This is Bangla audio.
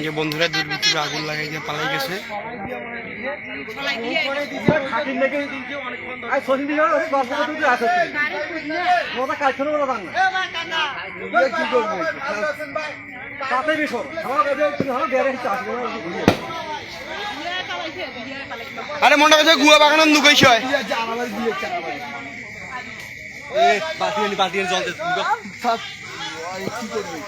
যে বন্ধুরা দুর্বৃত্তরা আগুন লাগাই দিয়ে পালাই গেছে। আরে মনটা কাছে গুয়া বাগান নুকাইছ হয় বাতি জল কি করবি